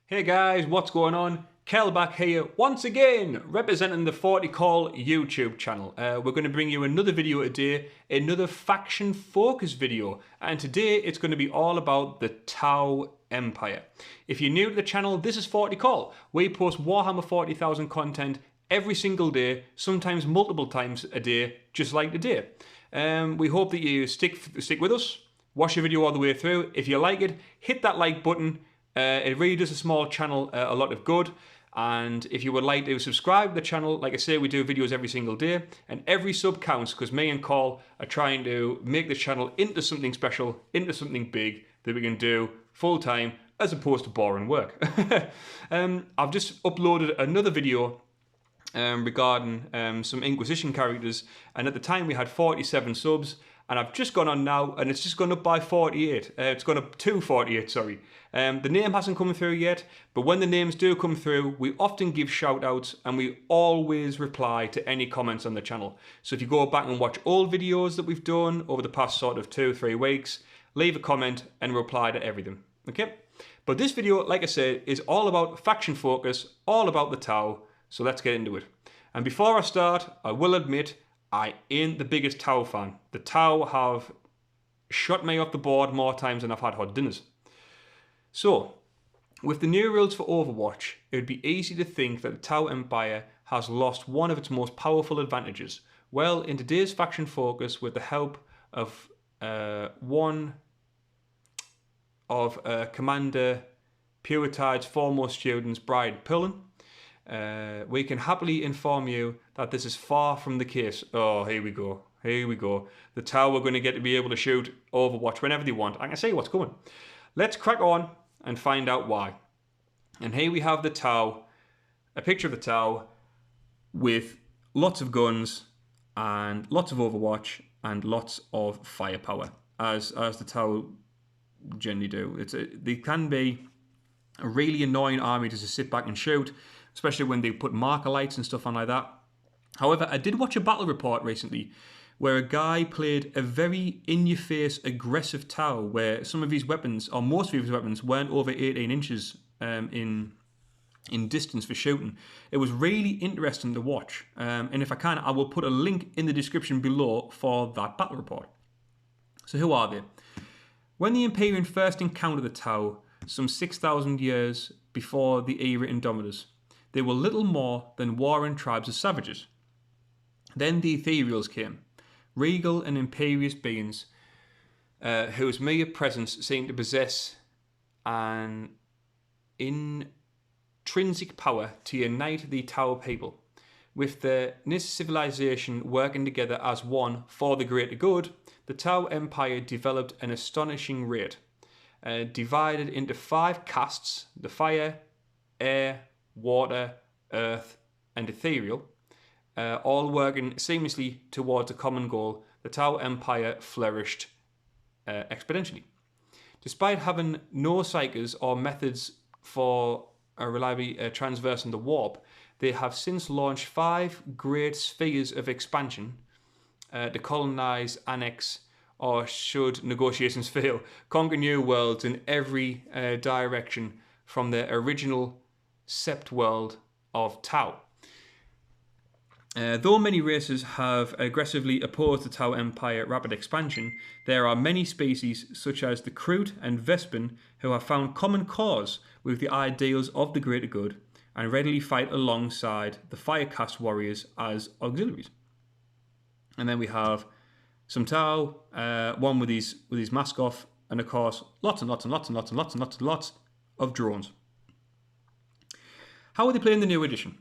Hey guys, what's going on? Kel back here once again, representing the 40k YouTube channel. We're going to bring you another video today, another faction focus video, and today it's going to be all about the Tau Empire. If you're new to the channel, this is 40k. We post Warhammer 40,000 content every single day, sometimes multiple times a day, just like today. We hope that you stick with us, watch the video all the way through. If you like it, hit that like button. It really does a small channel a lot of good. And if you would like to subscribe to the channel, like I say, we do videos every single day. And every sub counts because me and Carl are trying to make the channel into something special, into something big that we can do full time as opposed to boring work. I've just uploaded another video regarding some Inquisition characters. And at the time we had 47 subs. And I've just gone on now, and it's just gone up by 48. It's gone up to 48, sorry. The name hasn't come through yet, but when the names do come through, we often give shout-outs, and we always reply to any comments on the channel. So if you go back and watch old videos that we've done over the past sort of 2-3 weeks, leave a comment and reply to everything, okay? But this video, like I said, is all about faction focus, all about the Tau, so let's get into it. And before I start, I will admit, I ain't the biggest Tau fan. The Tau have shot me off the board more times than I've had hot dinners. So, with the new rules for Overwatch, it would be easy to think that the Tau Empire has lost one of its most powerful advantages. Well, in today's faction focus, with the help of one of Commander Puritide's foremost students, Brian Pullen, we can happily inform you that this is far from the case. Oh, here we go. Here we go. The Tau are going to get to be able to shoot Overwatch whenever they want. I can see what's coming. Let's crack on and find out why. And here we have the Tau, a picture of the Tau with lots of guns and lots of Overwatch and lots of firepower, as the Tau generally do. They can be a really annoying army to just sit back and shoot, especially when they put marker lights and stuff on like that. However, I did watch a battle report recently where a guy played a very in-your-face aggressive Tau where some of his weapons, or most of his weapons, weren't over 18 inches in distance for shooting. It was really interesting to watch. And if I can, I will put a link in the description below for that battle report. So who are they? When the Imperium first encountered the Tau, some 6,000 years before the era Indomitus, they were little more than warring tribes of savages. Then the Ethereals came, regal and imperious beings whose mere presence seemed to possess an intrinsic power to unite the Tau people. With the Nis civilization working together as one for the greater good, the Tau Empire developed an astonishing rate. Divided into 5 castes, the fire, air, water, earth, and ethereal, all working seamlessly towards a common goal, the Tau Empire flourished exponentially. Despite having no psykers or methods for reliably transversing the warp, they have since launched 5 great spheres of expansion to colonize, annex, or should negotiations fail, conquer new worlds in every direction from the original sept world of Tau. Though many races have aggressively opposed the Tau Empire rapid expansion, there are many species such as the Kroot and Vespin who have found common cause with the ideals of the greater good and readily fight alongside the Firecast warriors as auxiliaries. And then we have some Tau, one with his mask off, and of course lots and lots and lots and lots and lots and lots and lots of drones. How are they playing the new edition?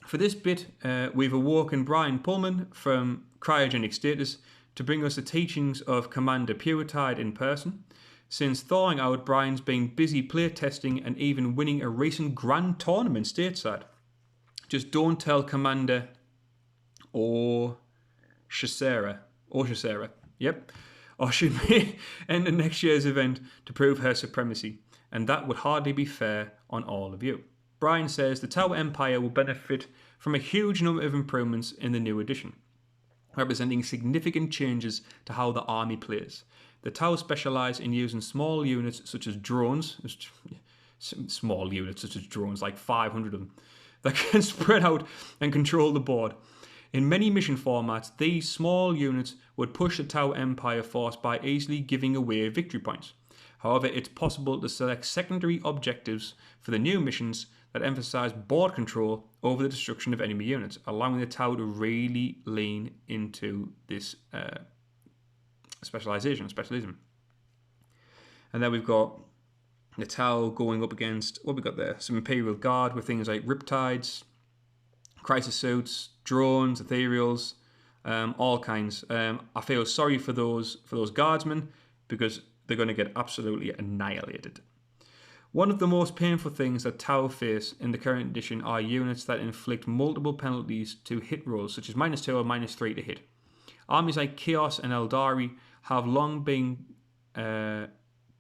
For this bit, we've awoken Brian Pullman from cryogenic status to bring us the teachings of Commander Puritide in person. Since thawing out, Brian's been busy playtesting and even winning a recent grand tournament stateside. Just don't tell Commander Shasera, yep, or she may enter next year's event to prove her supremacy, and that would hardly be fair on all of you. Brian says the Tau Empire will benefit from a huge number of improvements in the new edition, representing significant changes to how the army plays. The Tau specialise in using small units such as drones, small units such as drones, like 500 of them, that can spread out and control the board. In many mission formats, these small units would push the Tau Empire force by easily giving away victory points. However, it's possible to select secondary objectives for the new missions that emphasize board control over the destruction of enemy units, allowing the Tau to really lean into this specialism. And then we've got the Tau going up against, what we got there? Some Imperial Guard with things like Riptides, Crisis Suits, drones, ethereals, all kinds. I feel sorry for those guardsmen because they're going to get absolutely annihilated. One of the most painful things that Tau face in the current edition are units that inflict multiple penalties to hit rolls, such as -2 or -3 to hit. Armies like Chaos and Eldari have long been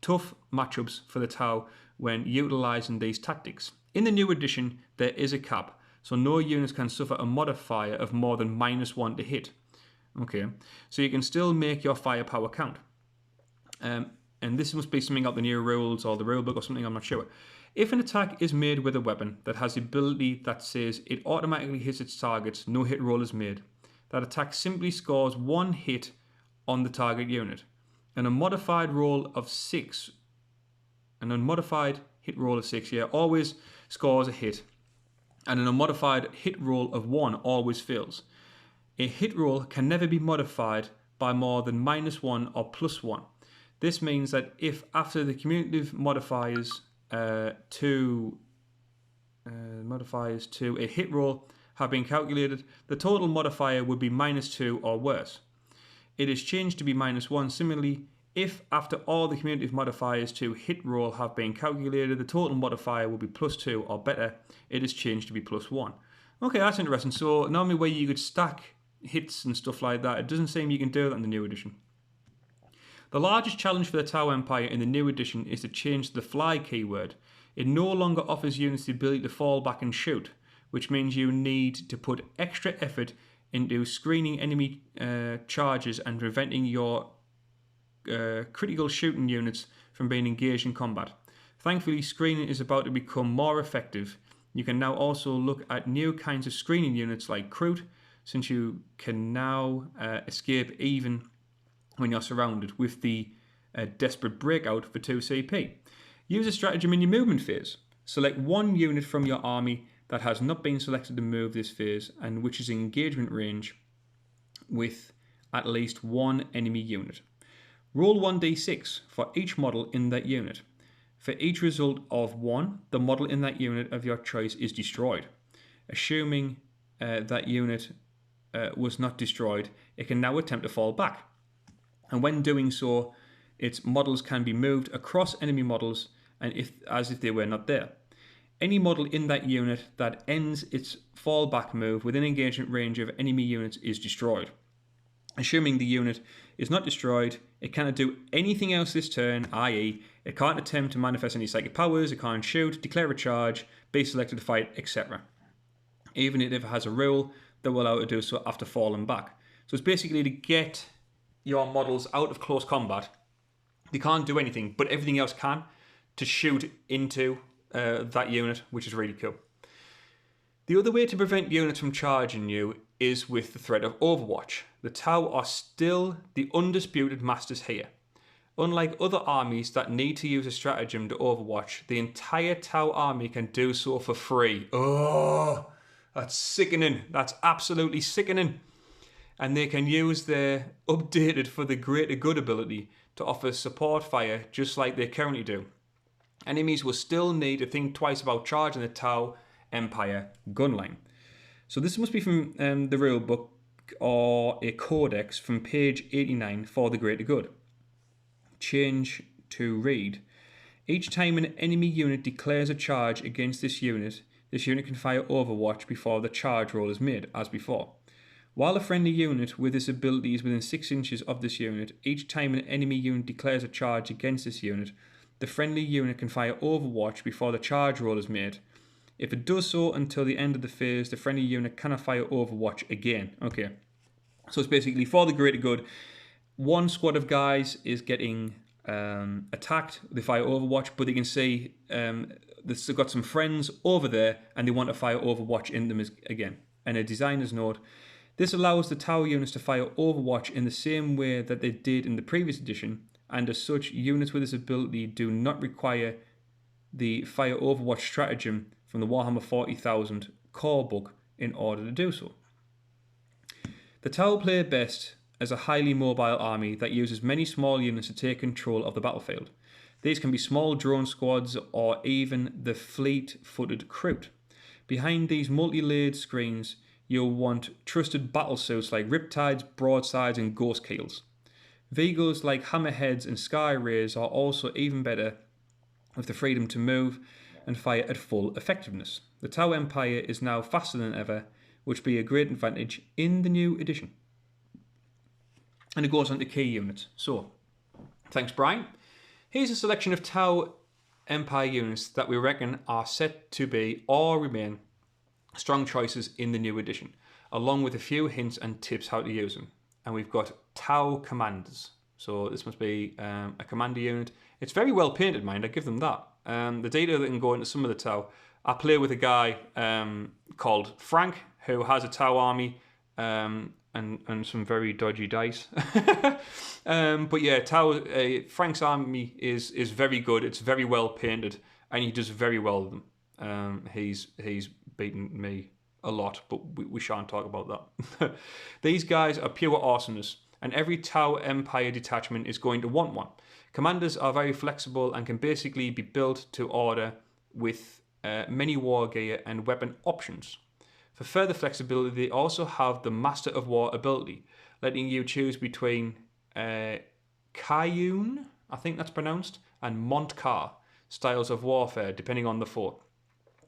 tough matchups for the Tau when utilising these tactics. In the new edition, there is a cap, so no units can suffer a modifier of more than -1 to hit. Okay, so you can still make your firepower count. And this must be something out the new rules or the rulebook or something, I'm not sure. If an attack is made with a weapon that has the ability that says it automatically hits its targets, no hit roll is made. That attack simply scores 1 hit on the target unit. And a modified roll of 6, an unmodified hit roll of 6, always scores a hit. And an unmodified hit roll of 1 always fails. A hit roll can never be modified by more than -1 or +1. This means that if after the cumulative modifiers to a hit roll have been calculated, the total modifier would be -2 or worse. It is changed to be -1. Similarly, if after all the cumulative modifiers to hit roll have been calculated, the total modifier will be +2 or better. It is changed to be +1. Okay, that's interesting. So normally where you could stack hits and stuff like that, it doesn't seem you can do that in the new edition. The largest challenge for the Tau Empire in the new edition is to change the fly keyword. It no longer offers units the ability to fall back and shoot, which means you need to put extra effort into screening enemy charges and preventing your critical shooting units from being engaged in combat. Thankfully, screening is about to become more effective. You can now also look at new kinds of screening units like Crute, since you can now escape even when you're surrounded with the Desperate Breakout for 2 CP. Use a stratagem in your movement phase. Select one unit from your army that has not been selected to move this phase and which is in engagement range with at least one enemy unit. Roll 1d6 for each model in that unit. For each result of 1, the model in that unit of your choice is destroyed. Assuming that unit was not destroyed, it can now attempt to fall back. And when doing so, its models can be moved across enemy models and as if they were not there. Any model in that unit that ends its fallback move within engagement range of enemy units is destroyed. Assuming the unit is not destroyed, it cannot do anything else this turn, i.e. it can't attempt to manifest any psychic powers, it can't shoot, declare a charge, be selected to fight, etc. Even if it has a rule that will allow it to do so after falling back. So it's basically to get your models out of close combat. They can't do anything, but everything else can, to shoot into that unit, which is really cool. The other way to prevent units from charging you is with the threat of Overwatch. The Tau are still the undisputed masters here. Unlike other armies that need to use a stratagem to Overwatch, the entire Tau army can do so for free. Oh, that's sickening. That's absolutely sickening. And they can use their updated for the greater good ability to offer support fire just like they currently do. Enemies will still need to think twice about charging the Tau Empire gunline. So this must be from the rulebook or a codex from page 89 for the greater good. Change to read. Each time an enemy unit declares a charge against this unit can fire Overwatch before the charge roll is made, as before. While a friendly unit with this ability is within 6 inches of this unit, each time an enemy unit declares a charge against this unit, the friendly unit can fire Overwatch before the charge roll is made. If it does so until the end of the phase, the friendly unit cannot fire Overwatch again. Okay, so it's basically for the greater good. One squad of guys is getting attacked, they fire Overwatch, but they can see they've got some friends over there and they want to fire Overwatch in them again. And a designer's note, this allows the tower units to fire Overwatch in the same way that they did in the previous edition, and as such, units with this ability do not require the fire Overwatch stratagem from the Warhammer 40,000 core book in order to do so. The tower play best as a highly mobile army that uses many small units to take control of the battlefield. These can be small drone squads or even the fleet-footed crew. Behind these multi-layered screens, you'll want trusted battle suits like Riptides, Broadsides and Ghost Keels. Vehicles like Hammerheads and Sky Rays are also even better with the freedom to move and fire at full effectiveness. The Tau Empire is now faster than ever, which will be a great advantage in the new edition. And it goes on to key units. So, thanks Brian. Here's a selection of Tau Empire units that we reckon are set to be or remain strong choices in the new edition, along with a few hints and tips how to use them. And we've got Tau Commanders. So this must be a commander unit. It's very well painted, mind, I give them that. The detail that can go into some of the Tau. I play with a guy called Frank, who has a Tau army and some very dodgy dice. But yeah, Tau, Frank's army is very good. It's very well painted, and he does very well with them. He's beaten me a lot, but we shan't talk about that. These guys are pure awesomeness, and every Tau Empire detachment is going to want one. Commanders are very flexible and can basically be built to order with many war gear and weapon options. For further flexibility, they also have the Master of War ability, letting you choose between Kayun, I think that's pronounced, and Montkar styles of warfare, depending on the foe.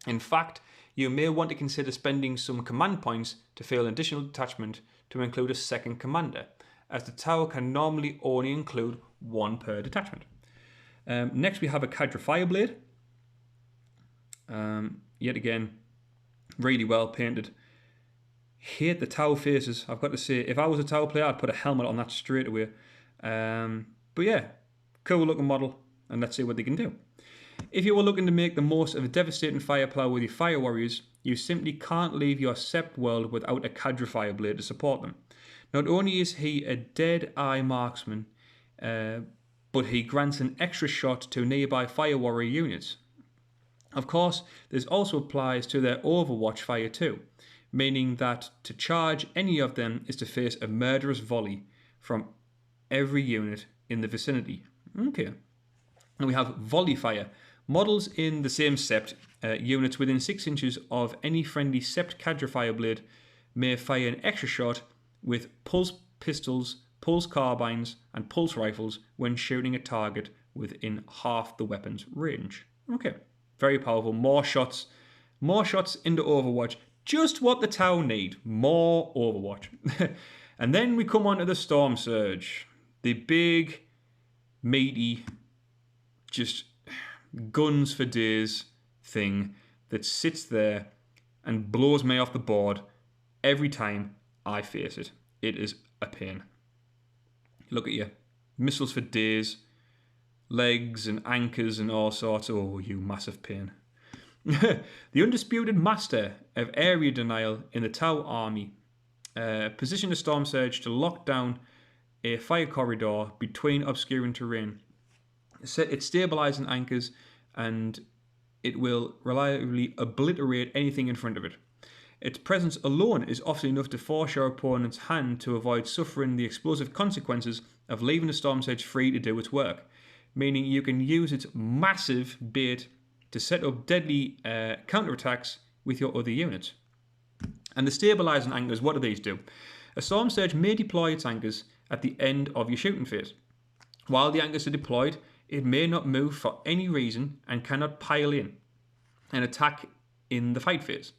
In fact, you may want to consider spending some command points to fill an additional detachment to include a second commander, as the tower can normally only include one per detachment. Next we have a Cadre Fireblade. Yet again, really well painted. Hate the tower faces, I've got to say. If I was a tower player, I'd put a helmet on that straight away. But yeah, cool looking model, and let's see what they can do. If you were looking to make the most of a devastating firepower with your fire warriors, you simply can't leave your Sept world without a Cadre Fireblade to support them. Not only is he a dead-eye marksman, but he grants an extra shot to nearby fire warrior units. Of course, this also applies to their Overwatch fire too, meaning that to charge any of them is to face a murderous volley from every unit in the vicinity. Okay. And we have Volley Fire. Models in the same Sept, units within 6 inches of any friendly Sept Cadre Fireblade may fire an extra shot with pulse pistols, pulse carbines, and pulse rifles when shooting a target within half the weapon's range. Okay, very powerful. More shots into Overwatch. Just what the town need. More Overwatch. And then we come on to the Storm Surge. The big, meaty, just guns for days thing that sits there and blows me off the board every time I face it. It is a pain. Look at you. Missiles for days, legs and anchors and all sorts. Oh, you massive pain. The undisputed master of area denial in the Tau army positioned a Storm Surge to lock down a fire corridor between obscuring terrain. It stabilizes anchors, and it will reliably obliterate anything in front of it. Its presence alone is often enough to force your opponent's hand to avoid suffering the explosive consequences of leaving the Storm Surge free to do its work, meaning you can use its massive bait to set up deadly counterattacks with your other units. And the stabilizing anchors, what do these do? A Storm Surge may deploy its anchors at the end of your shooting phase. While the anchors are deployed, it may not move for any reason and cannot pile in and attack in the fight phase.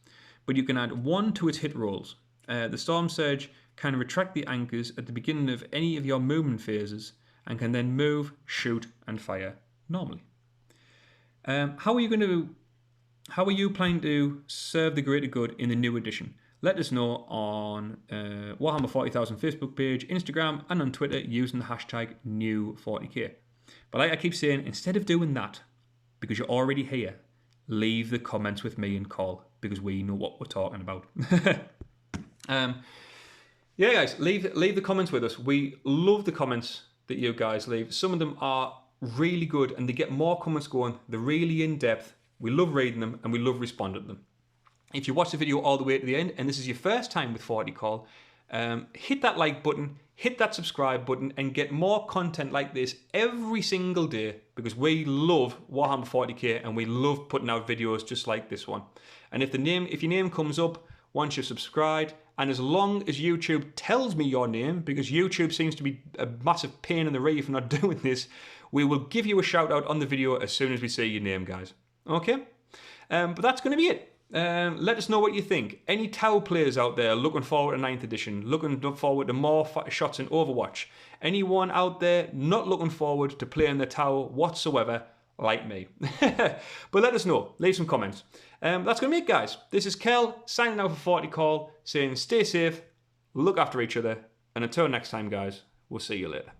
But you can add 1 to its hit rolls. The Storm Surge can retract the anchors at the beginning of any of your movement phases and can then move, shoot and fire normally. How are you planning to serve the greater good in the new edition? Let us know on Warhammer 40,000 Facebook page, Instagram and on Twitter using the hashtag New40k. But like I keep saying, instead of doing that, because you're already here, leave the comments with me and Cole, because we know what we're talking about. Yeah, guys, leave the comments with us. We love the comments that you guys leave. Some of them are really good, and they get more comments going. They're really in-depth. We love reading them, and we love responding to them. If you watch the video all the way to the end, and this is your first time with 40k, hit that like button, hit that subscribe button, and get more content like this every single day, because we love Warhammer 40k, and we love putting out videos just like this one. And if your name comes up once you're subscribed, and as long as YouTube tells me your name, because YouTube seems to be a massive pain in the rear for not doing this, we will give you a shout out on the video as soon as we say your name, guys. Okay? But that's going to be it. Let us know what you think. Any Tau players out there looking forward to 9th edition, looking forward to more shots in Overwatch? Anyone out there not looking forward to playing the Tau whatsoever, like me? But let us know. Leave some comments. That's going to be it, guys. This is Kel, signing out for 40k, saying stay safe, look after each other, and until next time, guys, we'll see you later.